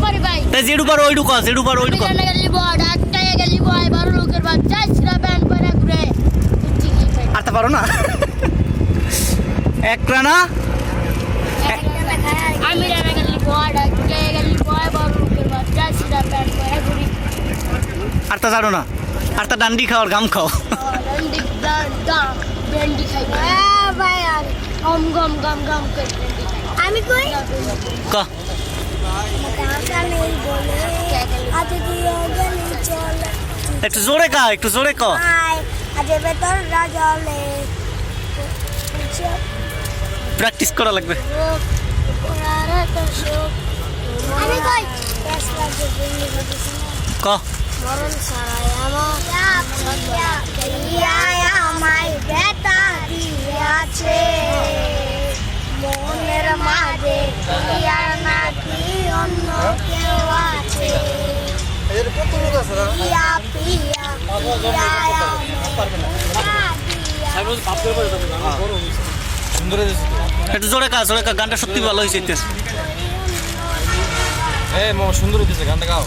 পারি ভাই। তাই যেডু পারো ওইডু কর, যেডু পারো ওইডু কর। আমি গেলি বড় ডাক্তারে গেলি বয় বড় লোকের বাচ্চা সিরা ব্যান পরে ঘুরে ঠিকই ভাই। আর তা পারো না এক রানা আমি রানা গেলি বড় ডাক্তারে গেলি বয় বড় লোকের বাচ্চা সিরা ব্যান পরে ঘুরি। আর তা জানো না, আর তা ডান্ডি খাও আর গাম খাও। ডন্ডি দাম ডন্ডি খাই ভাই আর গম গম গম গম করে ডন্ডি খাই। আমি কই ক একটু জোরে কা, একটু জোরে ক। প্র্যাকটিস করা লাগবে। আমি কই ক মরণ ছাড়াই আমায় বেতা দিয়াছে মনের মাঝে ইয়ার নাকি অন্য কেউ আছে পিয়া পিয়া একটু জোরে কা, জোরে কা, গানটা সত্যি ভালো হয়েছে। সুন্দর হইতেছে গানটা গাও।